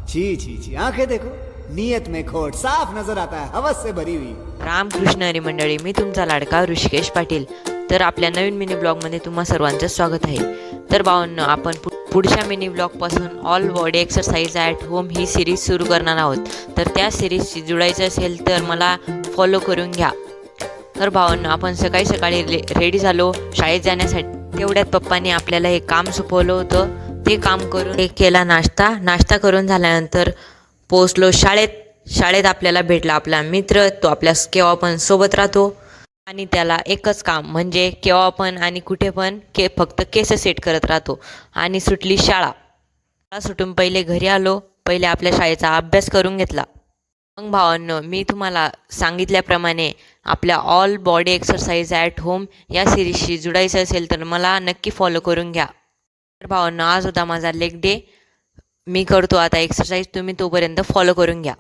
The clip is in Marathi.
छी छी छी, आंखें देखो, नीयत में खोट साफ नजर आता है, हवस से भरी हुई। रामकृष्ण हरी मंडळी, मी तुमचा लाडका ऋषिकेश पाटील. तर आपल्या नवीन मिनी ब्लॉगमध्ये तुम्हा सर्वांचं स्वागत आहे. तर भावांनो, आपण पुढच्या मिनी ब्लॉगपासून all body exercise at home ही सिरीज सुरू करणार आहोत. तर त्या सिरीजशी जुडायचं असेल तर मला फॉलो करून घ्या. तर भावांनो, आपण सकाळी सकाळी रेडी झालो शाळेत जाण्यासाठी. तेवढ्यात पप्पाने आपल्याला हे काम सोपवलं होतं. ते काम करून केला नाश्ता करून झाल्यानंतर पोचलो शाळेत आपल्याला भेटला आपला मित्र. तो आपल्या केव्हा पण सोबत राहतो आणि त्याला एकच काम म्हणजे केव्हा पण आणि कुठे पण फक्त केस सेट करत राहतो. आणि सुटली शाळा सुटून पहिले घरी आलो. पहिले आपल्या शाळेचा अभ्यास करून घेतला. मग भावांनो, मी तुम्हाला सांगितल्याप्रमाणे आपल्या all body exercise at home या सिरीजशी जुडायचं असेल तर मला नक्की फॉलो करून घ्या. तर भावांनो, आज होता माझा लेग डे. मी करतो आता एक्सरसाइज, तुम्ही तोपर्यंत फॉलो करून घ्या.